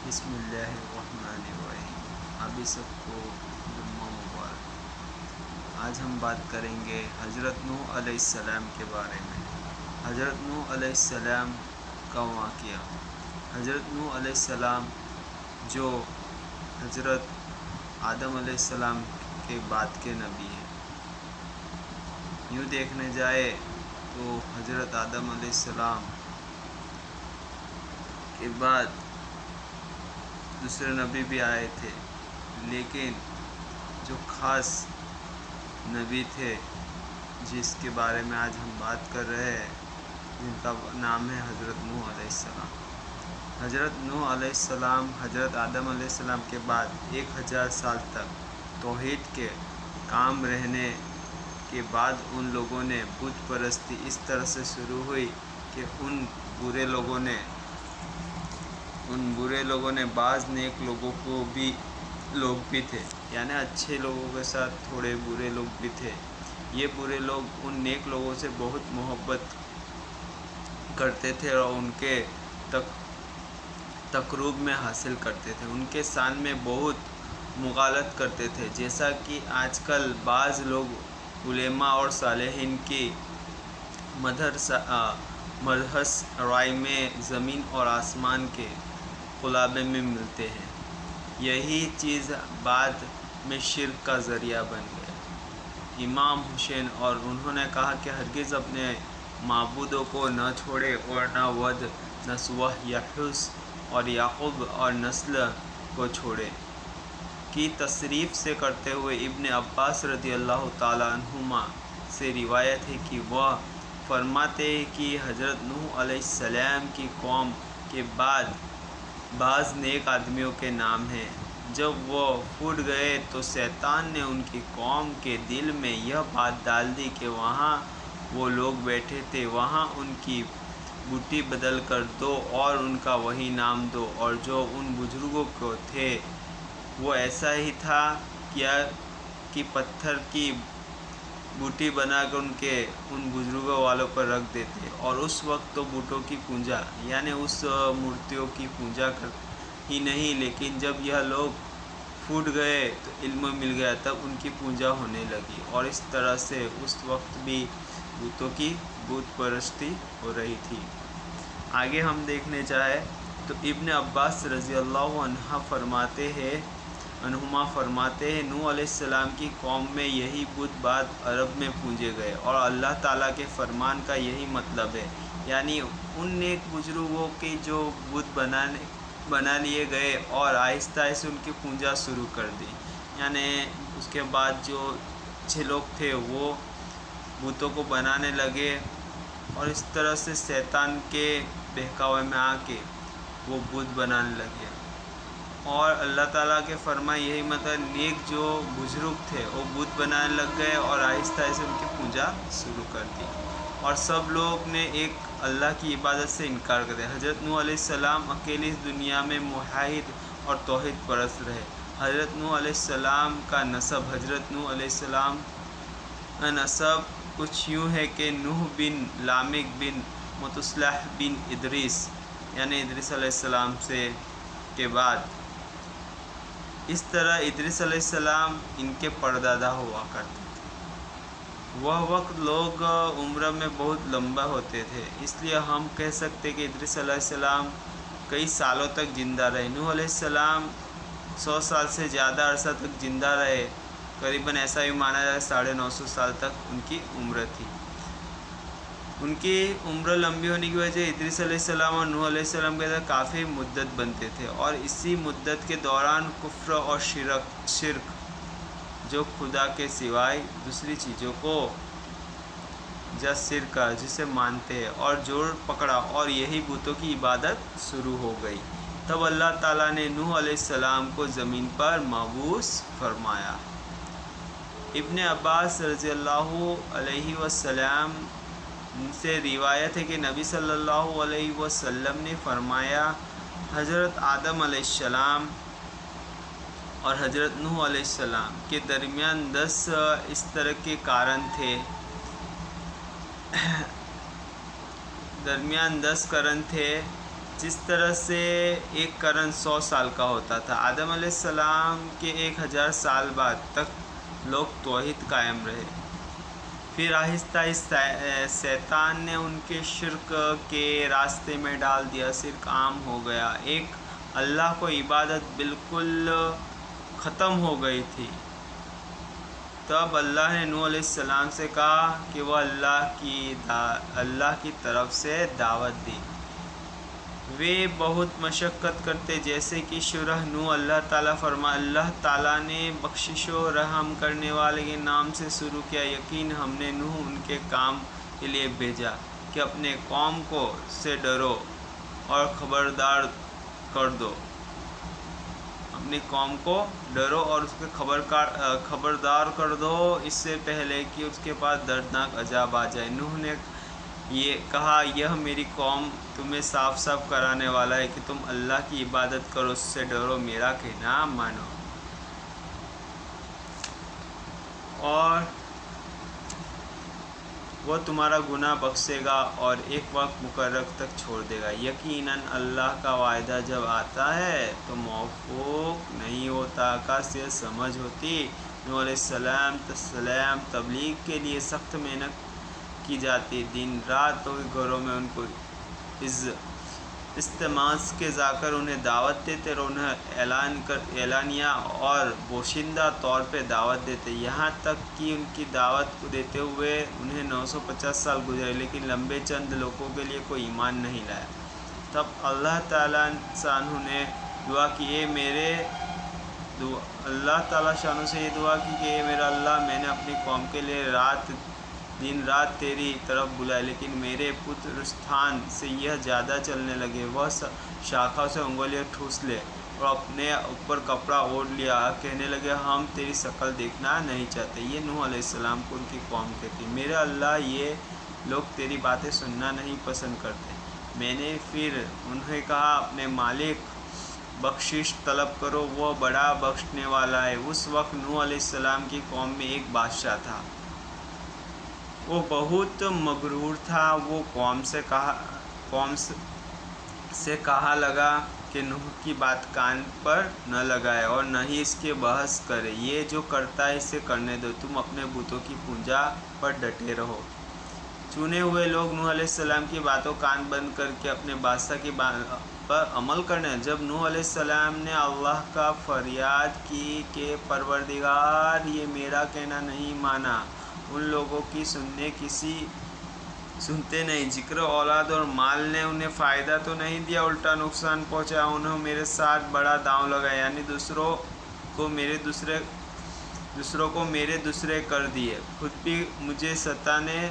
بسم اللہ الرحمن الرحیم۔ ابھی سب کو جمعہ مبارک۔ آج ہم بات کریں گے حضرت نوح علیہ السلام کے بارے میں۔ حضرت نوح علیہ السلام کا واقعہ۔ حضرت نوح علیہ السلام جو حضرت آدم علیہ السلام کے بعد کے نبی ہیں۔ یوں دیکھنے جائے تو حضرت آدم علیہ السلام کے بعد دوسرے نبی بھی آئے تھے، لیکن جو خاص نبی تھے جس کے بارے میں آج ہم بات کر رہے ہیں، جن کا نام ہے حضرت نوح علیہ السلام۔ حضرت نوح علیہ السلام حضرت آدم علیہ السلام کے بعد 1000 سال تک توحید کے کام رہنے کے بعد ان لوگوں نے بت پرستی اس طرح سے شروع ہوئی کہ ان برے لوگوں نے بعض نیک لوگ بھی تھے، یعنی اچھے لوگوں کے ساتھ تھوڑے برے لوگ بھی تھے۔ یہ برے لوگ ان نیک لوگوں سے بہت محبت کرتے تھے اور ان کے تقرب میں حاصل کرتے تھے، ان کے شان میں بہت مغالطت کرتے تھے، جیسا کہ آج کل بعض لوگ علماء اور صالحین کی مدحس رائے میں زمین اور آسمان کے قلابے میں ملتے ہیں۔ یہی چیز بعد میں شرک کا ذریعہ بن گیا۔ امام حسین اور انہوں نے کہا کہ ہرگز اپنے معبودوں کو نہ چھوڑے اور نہ ود، نہ سواع، یحوس اور یعقوب اور نسل کو چھوڑے کی تصریف سے کرتے ہوئے ابن عباس رضی اللہ تعالیٰ عنہما سے روایت ہے کہ وہ فرماتے ہیں کہ حضرت نوح علیہ السلام کی قوم کے بعد بعض نیک آدمیوں کے نام ہیں۔ جب وہ پھوٹ گئے تو شیطان نے ان کی قوم کے دل میں یہ بات ڈال دی کہ وہاں وہ لوگ بیٹھے تھے وہاں ان کی بتیں بدل کر دو اور ان کا وہی نام دو، اور جو ان بزرگوں کو تھے وہ ایسا ہی تھا کیا کہ پتھر کی بتیں بنا کر ان بزرگوں والوں پر رکھ دیتے، اور اس وقت تو بتوں کی پوجا یعنی اس مورتیوں کی پوجا ہی نہیں، لیکن جب یہ لوگ پھوٹ گئے تو علم مل گیا، تب ان کی پوجا ہونے لگی، اور اس طرح سے اس وقت بھی بتوں کی بت پرستی ہو رہی تھی۔ آگے ہم دیکھنے جائیں تو ابن عباس رضی اللہ عنہما فرماتے ہیں نوح علیہ السلام کی قوم میں یہی بت بعد عرب میں پوجے گئے، اور اللہ تعالیٰ کے فرمان کا یہی مطلب ہے، یعنی ان نیک بزرگوں کی جو بت بنا لیے گئے اور آہستہ آہستہ ان کی پوجا شروع کر دی، یعنی اس کے بعد جو اچھے لوگ تھے وہ بتوں کو بنانے لگے، اور اس طرح سے شیطان کے بہکاوے میں آ کے وہ بت بنانے لگے، اور اللہ تعالیٰ کے فرمان یہی مطلب نیک جو بزرگ تھے وہ بت بنانے لگ گئے اور آہستہ آہستہ ان کی پوجا شروع کر دی، اور سب لوگ نے ایک اللہ کی عبادت سے انکار کر دیا۔ حضرت نوح علیہ السلام اکیلے اس دنیا میں موحد اور توحید پرست رہے۔ حضرت نوح علیہ السلام کا نسب حضرت نوح علیہ السلام کا نسب کچھ یوں ہے کہ نوح بن لامک بن متصلح بن ادریس، یعنی ادریس علیہ السلام کے بعد، اس طرح ادریس علیہ السلام ان کے پردادا ہوا کرتے تھے۔ وہ وقت لوگ عمر میں بہت لمبا ہوتے تھے، اس لیے ہم کہہ سکتے کہ ادریس علیہ السلام کئی سالوں تک زندہ رہے۔ نوح علیہ السلام 100 سال سے زیادہ عرصہ تک زندہ رہے، قریباً ایسا بھی مانا جائے 950 سال تک ان کی عمر تھی۔ ان کی عمر لمبی ہونے کی وجہ سے ادریس علیہ السلام اور نوح علیہ السلام کے درمیان کافی مدت بنتے تھے، اور اسی مدت کے دوران کفر اور شرک، جو خدا کے سوائے دوسری چیزوں کو شرک جسے مانتے ہیں، اور جوڑ پکڑا، اور یہی بتوں کی عبادت شروع ہو گئی۔ تب اللہ تعالیٰ نے نوح علیہ السلام کو زمین پر مبعوث فرمایا۔ ابن عباس رضی اللہ علیہ وسلم سے روایت ہے کہ نبی صلی اللہ علیہ وسلم نے فرمایا حضرت آدم علیہ السلام اور حضرت نوح علیہ السلام کے درمیان 10 اس طرح کے قرن تھے جس طرح سے ایک قرن 100 سال کا ہوتا تھا، آدم علیہ السلام کے 1000 سال بعد تک لوگ توحید قائم رہے۔ پھر آہستہ آہستہ شیطان نے ان کے شرک کے راستے میں ڈال دیا، شرک عام ہو گیا، ایک اللہ کو عبادت بالکل ختم ہو گئی تھی۔ تب اللہ نے نوح علیہ السلام سے کہا کہ وہ اللہ کی طرف سے دعوت دی۔ وہ بہت مشقت کرتے، جیسے کہ شرح نوح اللہ تعالیٰ اللہ تعالیٰ نے بخشش و رحم کرنے والے کے نام سے شروع کیا۔ یقین ہم نے نوح ان کے کام کے لیے بھیجا کہ اپنے قوم کو سے ڈرو اور خبردار کر دو، اپنی قوم کو ڈرو اور اس کے خبردار کر دو، اس سے پہلے کہ اس کے پاس دردناک عذاب آ جائے۔ نوح نے یہ کہا، یہ میری قوم تمہیں صاف صاف کرانے والا ہے کہ تم اللہ کی عبادت کرو، اس سے ڈرو، میرا کہنا مانو، اور وہ تمہارا گناہ بخشے گا اور ایک وقت مقرر تک چھوڑ دے گا۔ یقیناً اللہ کا وعدہ جب آتا ہے تو موافق نہیں ہوتا۔ کاش یہ سمجھ ہوتی۔ نوح علیہ السلام تبلیغ کے لیے سخت محنت کی جاتی، دن رات لوگ گھروں میں ان کو استماس کے جا کر انہیں دعوت دیتے اور انہیں اعلانیہ اور پوشیدہ طور پہ دعوت دیتے، یہاں تک کہ ان کی دعوت کو دیتے ہوئے انہیں 950 سال گزرے، لیکن لمبے چند لوگوں کے لیے کوئی ایمان نہیں لایا۔ تب اللہ تعالیٰ شانہ نے دعا کی، اللہ تعالیٰ شانہ سے یہ دعا کی کہ اے میرا اللہ، میں نے اپنی قوم کے لیے دن رات تیری طرف بلائے، لیکن میرے پترستان سے یہ زیادہ چلنے لگے، وہ شاخوں سے انگلیاں ٹھوس لے اور اپنے اوپر کپڑا اوڑھ لیا، کہنے لگے ہم تیری شکل دیکھنا نہیں چاہتے۔ یہ نوح علیہ السلام کو ان کی قوم کہتی، میرے اللہ، یہ لوگ تیری باتیں سننا نہیں پسند کرتے۔ میں نے پھر انہیں کہا، اپنے مالک بخشش طلب کرو، وہ بڑا بخشنے والا ہے۔ اس وقت نوح علیہ السلام کی قوم میں ایک بادشاہ تھا، وہ بہت مغرور تھا۔ وہ قوم سے کہا لگا کہ نوح کی بات کان پر نہ لگائے اور نہ ہی اس کے بحث کرے، یہ جو کرتا ہے اسے کرنے دو، تم اپنے بتوں کی پوجا پر ڈٹے رہو۔ چنے ہوئے لوگ نوح علیہ السلام کی باتوں کان بند کر کے اپنے بادشاہ کی بات پر عمل کرنے۔ جب نوح علیہ السلام نے اللہ کا فریاد کی کہ پروردگار، یہ میرا کہنا نہیں مانا، ان لوگوں کی سنتے نہیں، ذکر اولاد اور مال نے انہیں فائدہ تو نہیں دیا، الٹا نقصان پہنچایا، انہوں میرے ساتھ بڑا داؤں لگایا، یعنی دوسروں کو میرے دوسرے کر دیے، خود بھی مجھے ستانے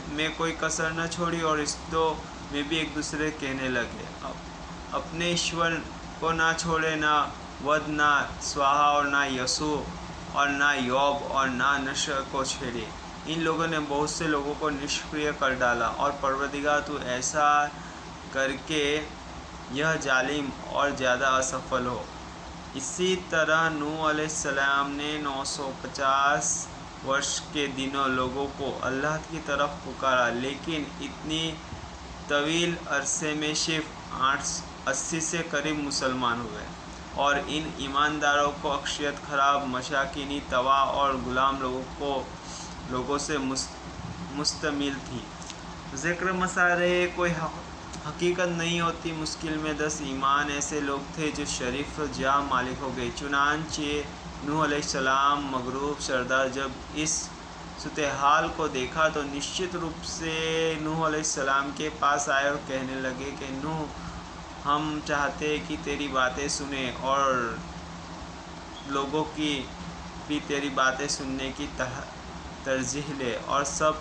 میں کوئی کسر نہ چھوڑی، اور رشتوں میں بھی ایک دوسرے کہنے لگے، اپنے ایشور کو نہ چھوڑے، نہ ود، نہ سواہا اور نہ یسوع اور نہ یوب اور نہ نشر کو چھیڑے۔ ان لوگوں نے بہت سے لوگوں کو نشکریہ کر ڈالا، اور پروردگار تو ایسا کر کے یہ ظالم اور زیادہ اسفل ہو۔ اسی طرح نوح علیہ السلام نے 950 برس کے دنوں لوگوں کو اللہ کی طرف پکارا، لیکن اتنی طویل عرصے میں صرف 80 سے قریب مسلمان ہوئے، اور ان ایمانداروں کو اکثریت خراب، مساکینی، تباہ اور غلام لوگوں سے مشتمل تھی۔ ذکر مسائل کوئی حقیقت نہیں ہوتی، مشکل میں 10 ایمان ایسے لوگ تھے جو شریف جاہ مالک ہو گئے۔ چنانچہ نوح علیہ السلام مغرور سردار جب اس صورتحال کو دیکھا تو نشچت روپ سے نوح علیہ السلام کے پاس آئے اور کہنے لگے کہ نوح، ہم چاہتے ہیں کہ تیری باتیں سنیں اور لوگوں کی بھی تیری باتیں سننے کی ترجیح لے اور سب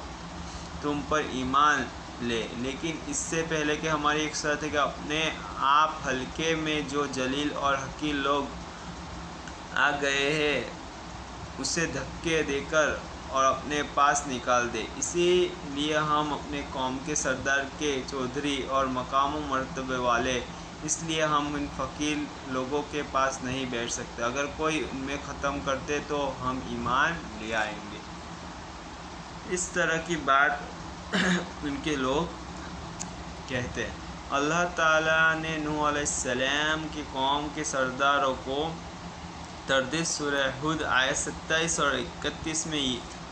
تم پر ایمان لے، لیکن اس سے پہلے کہ ہماری ایک شرط ہے کہ اپنے آپ حلقے میں جو جلیل اور حقیر لوگ آ گئے ہیں اسے دھکے دے کر اور اپنے پاس نکال دے۔ اسی لیے ہم اپنے قوم کے سردار کے چودھری اور مقام و مرتبے والے، اس لیے ہم ان فقیر لوگوں کے پاس نہیں بیٹھ سکتے، اگر کوئی ان میں ختم کرتے تو ہم ایمان لے آئیں گے۔ اس طرح کی بات ان کے لوگ کہتے ہیں۔ اللہ تعالیٰ نے نوح علیہ السلام کی قوم کے سرداروں کو تردید سورہ ہود آیت 27 اور 31 میں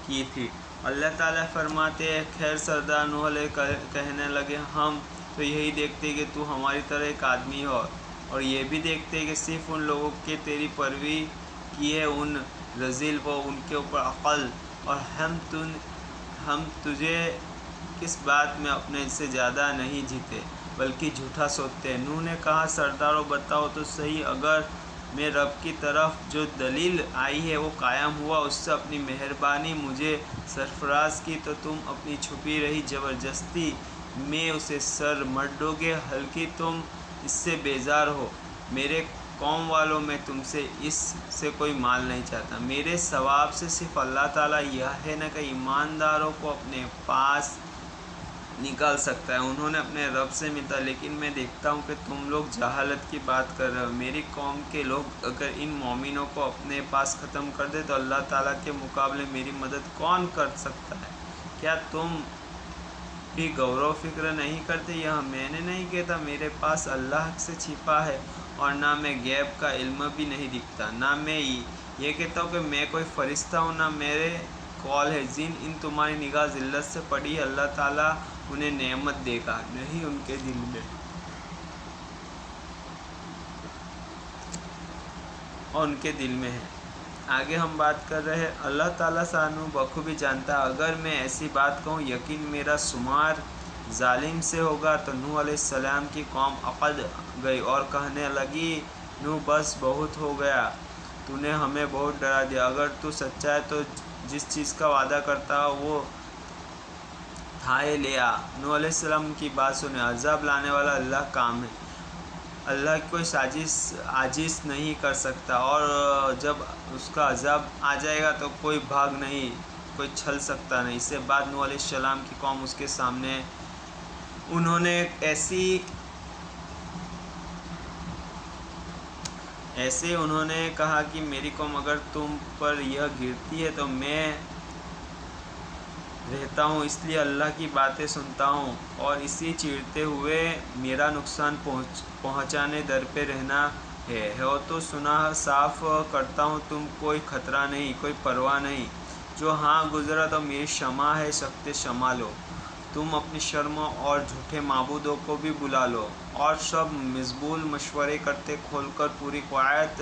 کی تھی۔ اللہ تعالیٰ فرماتے ہیں، خیر سردار نوح علیہ کہنے لگے، ہم تو یہی دیکھتے کہ تو ہماری طرح ایک آدمی ہو، اور یہ بھی دیکھتے کہ صرف ان لوگوں کے تیری پیروی کی ہے، ان رذیل کو ان کے اوپر عقل، اور ہم تجھے کس بات میں اپنے سے زیادہ نہیں جیتے بلکہ جھوٹا سوچتے ہیں۔ نوح نے کہا، سرداروں بتاؤ تو صحیح، اگر میں رب کی طرف جو دلیل آئی ہے وہ قائم ہوا، اس سے اپنی مہربانی مجھے سرفراز کی، تو تم اپنی چھپی رہی زبردستی میں اسے سر مڈو گے، حالانکہ تم اس سے بیزار ہو۔ میرے قوم والوں، میں تم سے اس سے کوئی مال نہیں چاہتا، میرے ثواب سے صرف اللہ تعالیٰ یہ ہے نا کہ ایمانداروں کو اپنے پاس نکال سکتا ہے، انہوں نے اپنے رب سے ملتا، لیکن میں دیکھتا ہوں کہ تم لوگ جہالت کی بات کر رہے ہو۔ میری قوم کے لوگ اگر ان مومنوں کو اپنے پاس ختم کر دے تو اللہ تعالیٰ کے مقابلے میری مدد کون کر سکتا ہے؟ کیا تم بھی غور و فکر نہیں کرتے؟ یہ میں نے نہیں کہتا، میرے پاس اللہ سے چھپا ہے، اور نہ میں غیب کا علم بھی نہیں دکھتا، نہ میں یہ کہتا ہوں کہ میں کوئی فرشتہ ہوں، نہ میرے قول ہے، جن ان تمہاری نگاہ ذلت سے پڑی ہے، اللہ تعالیٰ انہیں نعمت دے گا، نہیں ان کے دل میں، اور ان کے دل میں ہے۔ آگے ہم بات کر رہے ہیں، اللہ تعالیٰ سانو بخوبی جانتا ہے، اگر میں ایسی بات کہوں یقین میرا شمار ظالم سے ہوگا، تو نوح علیہ السلام کی قوم اکڑ گئی اور کہنے لگی، نوح بس بہت ہو گیا، تو نے ہمیں بہت ڈرا دیا، اگر تو سچا ہے تو جس چیز کا وعدہ کرتا وہ اٹھائے لے آ۔ نوح علیہ السلام کی بات سنے، عذاب لانے والا اللہ کام ہے، اللہ کوئی عاجز نہیں کر سکتا، اور جب اس کا عذاب آ جائے گا تو کوئی بھاگ نہیں، کوئی چھل سکتا نہیں۔ اس سے بعد نوح علیہ السلام کی قوم اس کے سامنے، انہوں نے ایسے انہوں نے کہا کہ میری قوم اگر تم پر یہ گرتی ہے تو میں رہتا ہوں، اس لیے اللہ کی باتیں سنتا ہوں، اور اسی چیرتے ہوئے میرا نقصان پہنچانے در پہ رہنا ہے، ہو تو سنا صاف کرتا ہوں، تم کوئی خطرہ نہیں، کوئی پرواہ نہیں، جو ہاں گزرا تو میری شمع ہے، سخت شمع لو، تم اپنی شرم اور جھوٹے معبودوں کو بھی بلا لو، اور سب مضبوط مشورے کرتے کھول کر پوری قوت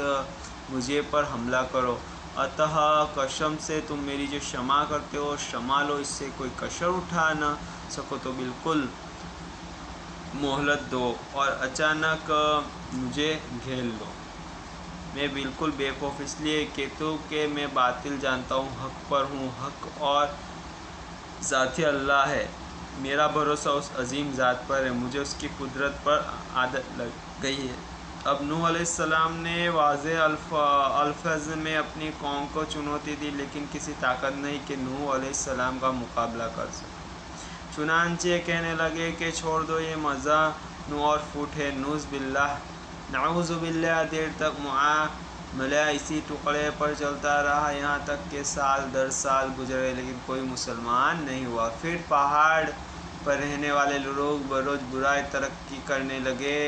مجھے پر حملہ کرو، اتح قسم سے تم میری جو شمع کرتے ہو شمع لو، اس سے کوئی کسر اٹھا نہ سکو تو بالکل مہلت دو، اور اچانک مجھے گھیر لو، میں بالکل بے خوف اس لیے کہتا ہوں کہ میں باطل جانتا ہوں، حق پر ہوں، حق اور ذاتی اللہ ہے، میرا بھروسہ اس عظیم ذات پر ہے، مجھے اس کی قدرت پر عادت لگ گئی ہے۔ اب نوح علیہ السلام نے واضح الفاظ میں اپنی قوم کو چنوتی دی، لیکن کسی طاقت نہیں کہ نوح علیہ السلام کا مقابلہ کر سکے، چنانچہ کہنے لگے کہ چھوڑ دو یہ مزاح اور پھوٹ ہے، نعوذ باللہ۔ دیر تک معاملہ اسی ٹکڑے پر چلتا رہا، یہاں تک کہ سال در سال گزر گئے، لیکن کوئی مسلمان نہیں ہوا۔ پھر پہاڑ پر رہنے والے لوگ بروز برائی ترقی کرنے لگے،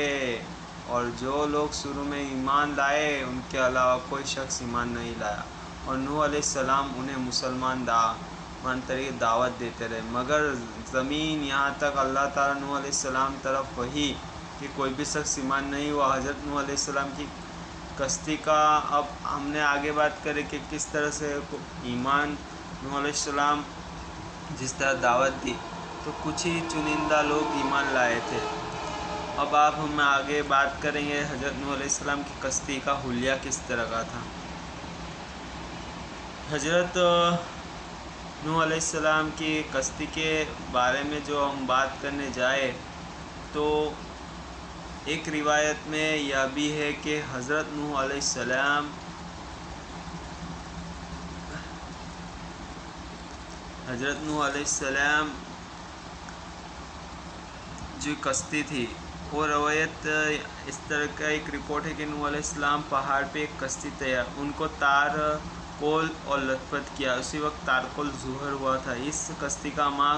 اور جو لوگ شروع میں ایمان لائے ان کے علاوہ کوئی شخص ایمان نہیں لایا، اور نوح علیہ السلام انہیں مسلمان طریقے دعوت دیتے رہے، مگر زمین یہاں تک اللہ تعالیٰ نوح علیہ السلام طرف وحی کہ کوئی بھی شخص ایمان نہیں ہوا۔ حضرت نوح علیہ السلام کی کشتی کا اب ہم نے آگے بات کرے کہ کس طرح سے ایمان نوح علیہ السلام جس طرح دعوت دی تو کچھ ہی چنندہ لوگ ایمان لائے تھے۔ اب ہم آگے بات کریں گے حضرت نوح علیہ السلام کی کشتی کا حلیہ کس طرح کا تھا۔ حضرت نوح علیہ السلام کی کشتی کے بارے میں جو ہم بات کرنے جائے تو ایک روایت میں یہ بھی ہے کہ حضرت نوح علیہ السلام جو کشتی تھی وہ روایت اس طرح کا ایک رپورٹ ہے کہ نوح علیہ السلام پہاڑ پہ ایک کشتی تیار، ان کو تارکول اور لطفت کیا، اسی وقت تارکول ظہور ہوا تھا۔ اس کشتی کا ماہ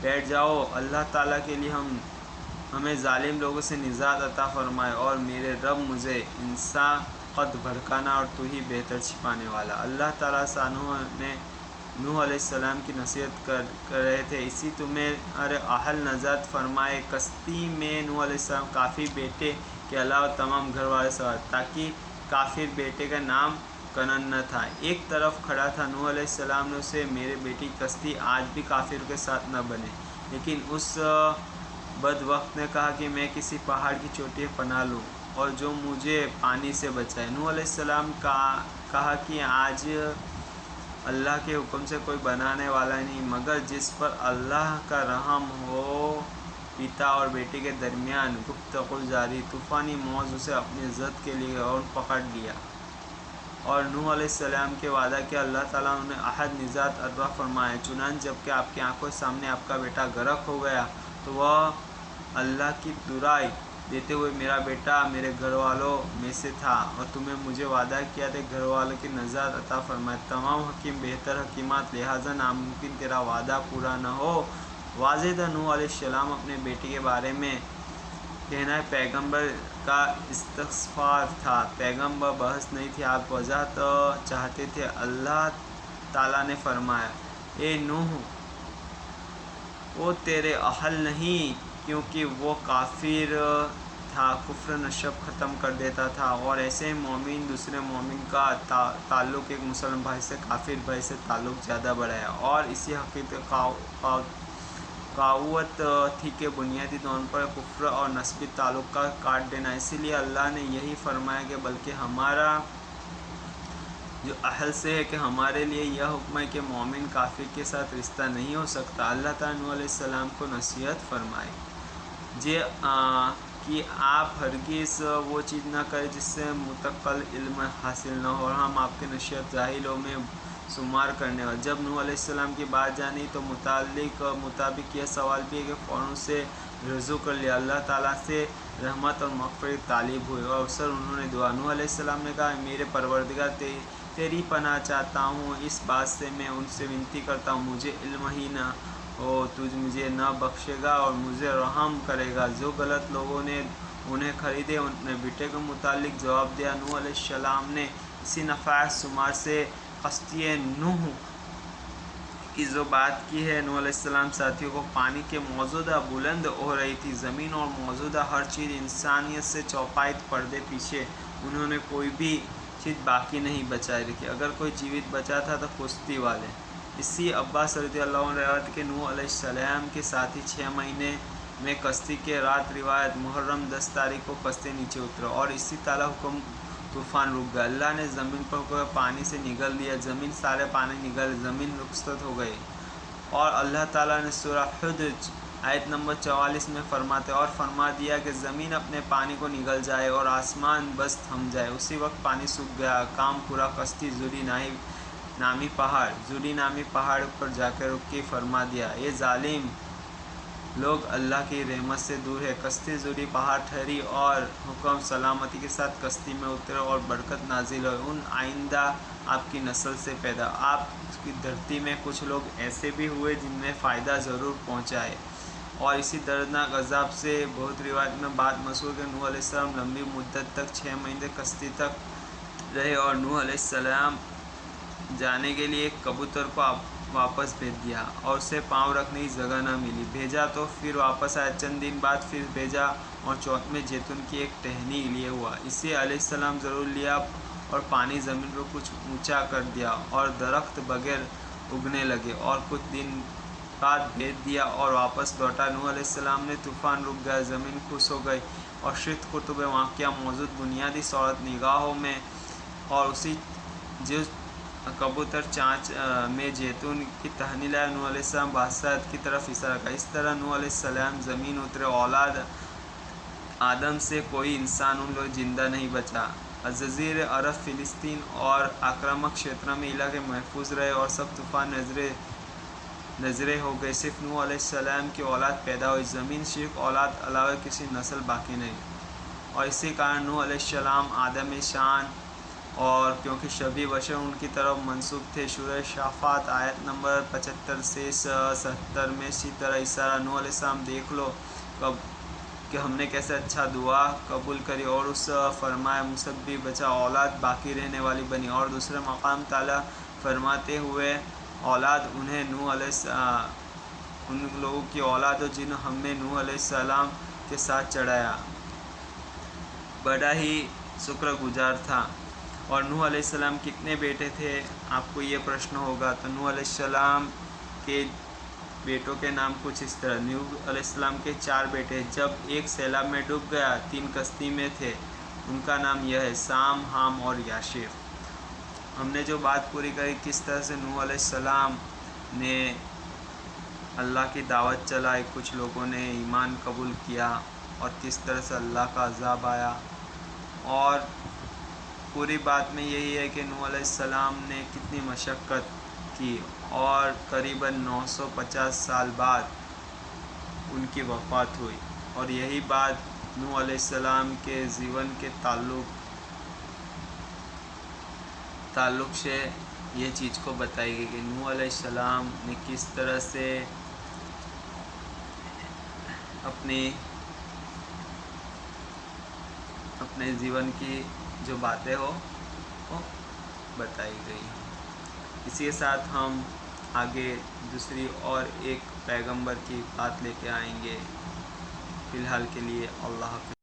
بیٹھ جاؤ، اللہ تعالیٰ کے لیے ہمیں ظالم لوگوں سے نجات عطا فرمائے، اور میرے رب مجھے انسان قد بھڑکانا، اور تو ہی بہتر چھپانے والا۔ اللہ تعالیٰ سانوح نے نوح علیہ السلام کی نصیحت کر رہے تھے، اسی تمہارے اہل نجات فرمائے۔ کشتی میں نوح علیہ السلام کافر بیٹے کے علاوہ تمام گھر والے سوار، تاکہ کافر بیٹے کا نام کنن نہ تھا۔ ایک طرف کھڑا تھا نوح علیہ السلام نے اسے، میرے بیٹی کشتی آج بھی کافر کے ساتھ نہ بنے، لیکن اس بدبخت نے کہا کہ میں کسی پہاڑ کی چوٹی پناہ لوں اور جو مجھے پانی سے بچائے۔ نوح علیہ السلام کہا کہ آج اللہ کے حکم سے کوئی بنانے والا نہیں مگر جس پر اللہ کا رحم ہو۔ پتا اور بیٹے کے درمیان گفتگو جاری، طوفانی موج اسے اپنی عزت کے لیے اور پکڑ لیا، اور نوح علیہ السلام کے وعدہ کیا اللہ تعالیٰ نے عہد نجات عطا فرمائے۔ چنانچہ جب کہ آپ کی آنکھوں کے سامنے آپ کا بیٹا غرق ہو گیا تو وہ اللہ کی دعائی دیتے ہوئے، میرا بیٹا میرے گھر والوں میں سے تھا اور تمہیں مجھے وعدہ کیا تھا گھر والوں کی نجات عطا فرمائے۔ تمام حکیم بہتر حکیمات، لہٰذا ناممکن تیرا وعدہ پورا نہ ہو۔ واضح تھا نوح علیہ السلام اپنے بیٹے کے بارے میں کہنا پیغمبر کا استغفار تھا، پیغمبر بحث نہیں تھی، آپ وضاحت چاہتے تھے۔ اللہ تعالیٰ نے فرمایا، اے نوح، وہ تیرے اہل نہیں، کیونکہ وہ کافر تھا، کفر نسب ختم کر دیتا تھا، اور ایسے مومن دوسرے مومن کا تعلق ایک مسلم بھائی سے کافر بھائی سے تعلق زیادہ بڑھایا، اور اسی حقیقت قوت تھی کہ بنیادی طور پر کفر اور نسبی تعلق کا کاٹ دینا۔ اسی لیے اللہ نے یہی فرمایا کہ بلکہ ہمارا جو اہل سے ہے کہ ہمارے لیے یہ حکم ہے کہ مومن کافر کے ساتھ رشتہ نہیں ہو سکتا۔ اللہ تعالیٰ نوح علیہ السلام کو نصیحت فرمائی کہ آپ ہرگز وہ چیز نہ کریں جس سے متقل علم حاصل نہ ہو، اور ہم آپ کے نصیحت جاہلوں میں شمار کرنے والے۔ جب نوح علیہ السلام کی بات جانی تو مطابق یہ سوال بھی ہے کہ فوراً سے رجوع کر لیا، اللہ تعالیٰ سے رحمت اور مغفرت طالب ہوئے، اور اکثر انہوں نے دعا۔ نوح علیہ السلام نے کہا، میرے پروردگار تیری پناہ چاہتا ہوں اس بات سے، میں ان سے ونتی کرتا ہوں مجھے علم ہی نہ ہو، تجھ مجھے نہ بخشے گا اور مجھے رحم کرے گا۔ جو غلط لوگوں نے انہیں خریدے اپنے بیٹے کے متعلق جواب دیا۔ نوح علیہ السلام نے اسی نفایس شمار سے کشتی نوح کی جو بات کی ہے۔ نوح علیہ السلام ساتھیوں کو پانی کے موجودہ بلند ہو رہی تھی، زمین اور موجودہ ہر چیز انسانیت سے چوپائت پردے پیچھے، انہوں نے کوئی بھی چیز باقی نہیں بچائی رکھی، اگر کوئی جیوت بچا تھا تو کشتی والے۔ اسی عباس رضی اللہ عنہ روایت کہ نوح علیہ السلام کے ساتھی 6 مہینے میں کشتی کے رات روایت محرم 10 تاریخ کو کشتی نیچے اترا، اور اسی تعالیٰ حکم طوفان رک گیا۔ اللہ نے زمین پر پانی سے نگل دیا، زمین سارے پانی نگل، زمین رخصت ہو گئی، اور اللہ تعالیٰ نے سورہ حج آیت نمبر 44 میں فرما دیا کہ زمین اپنے پانی کو نگل جائے اور آسمان بس تھم جائے۔ اسی وقت پانی سوکھ گیا، کام پورا، کشتی زوری نامی پہاڑ پر جا کے رکی۔ فرما دیا، یہ ظالم لوگ اللہ کی رحمت سے دور ہے۔ کشتی زوری پہاڑ ٹھہری اور حکم سلامتی کے ساتھ کشتی میں اترے اور برکت نازل ہوئی ان آئندہ آپ کی نسل سے پیدا۔ آپ کی دھرتی میں کچھ لوگ ایسے بھی ہوئے جن میں فائدہ ضرور پہنچائے، اور اسی دردناک عذاب سے بہت روایت میں بات مشہور کہ نوح علیہ السلام لمبی مدت تک 6 مہینے کشتی تک رہے، اور نوح علیہ السلام جانے کے لیے ایک کبوتر کو واپس بھیج دیا اور اسے پاؤں رکھنے کی جگہ نہ ملی، بھیجا تو پھر واپس آیا، چند دن بعد پھر بھیجا اور چوتھ میں زیتون کی ایک ٹہنی لیے ہوا، اسے علیہ السلام ضرور لیا اور پانی زمین کو کچھ اونچا کر دیا اور درخت بغیر اگنے لگے، اور کچھ دن بعد بھیج دیا اور واپس لوٹا۔ نوح علیہ السلام نے طوفان رک گیا، زمین خوش ہو گئی، اور شت کتب واقعہ موجود بنیادی صورت نگاہوں میں، اور اسی جس کبوتر چانچ میں زیتون کی ٹہنی لایا، نوح علیہ السلام بادشاہ کی طرف اشارہ کیا۔ اس طرح نوح علیہ السلام زمین اترے، اولاد آدم سے کوئی انسان ان لوگ زندہ نہیں بچا۔ جزیرہ عرب، فلسطین اور آکرمک شیتروں میں علاقے محفوظ رہے اور سب طوفان نظرے ہو گئے، صرف نوح علیہ السلام کی اولاد پیدا ہوئی، زمین صرف اولاد علاوہ کسی نسل باقی نہیں، اور اسی کارن نوح علیہ السلام آدم شان اور کیونکہ شبی بشر ان کی طرف منسوب تھے۔ سورہ صافات آیت نمبر 75 سے 70 میں اسی طرح اشارہ نوح علیہ السلام دیکھ لو کہ ہم نے کیسے اچھا دعا قبول کری اور اس فرمایا مجھ بھی بچا اولاد باقی رہنے والی بنی۔ اور دوسرے مقام تعالیٰ فرماتے ہوئے اولاد انہیں نوح علیہ ان لوگوں کی اولاد ہو جنہیں ہم نے نوح علیہ السلام کے ساتھ چڑھایا، بڑا ہی شکر گزار تھا۔ اور نوح علیہ السلام کتنے بیٹے تھے؟ آپ کو یہ پرشن ہوگا۔ تو نوح علیہ السلام کے بیٹوں کے نام کچھ اس طرح: نوح علیہ السلام کے 4 بیٹے، جب ایک سیلاب میں ڈوب گیا 3 کشتی میں تھے، ان کا نام یہ ہے: سام، حام اور یافت۔ ہم نے جو بات پوری کری کس طرح سے نوح علیہ السلام نے اللہ کی دعوت چلائی، کچھ لوگوں نے ایمان قبول کیا اور کس طرح سے اللہ کا عذاب آیا۔ اور پوری بات میں یہی ہے کہ نوح علیہ السلام نے کتنی مشقت کی اور قریباً 950 سال بعد ان کی وفات ہوئی۔ اور یہی بات نوح علیہ السلام کے جیون کے تعلق سے یہ چیز کو بتائی گئی کہ نوح علیہ السلام نے کس طرح سے اپنے جیون کی جو باتیں ہو وہ بتائی گئی ہیں۔ اسی کے ساتھ ہم آگے دوسری اور ایک پیغمبر کی بات لے کے آئیں گے۔ فی الحال کے لیے اللہ حافظ۔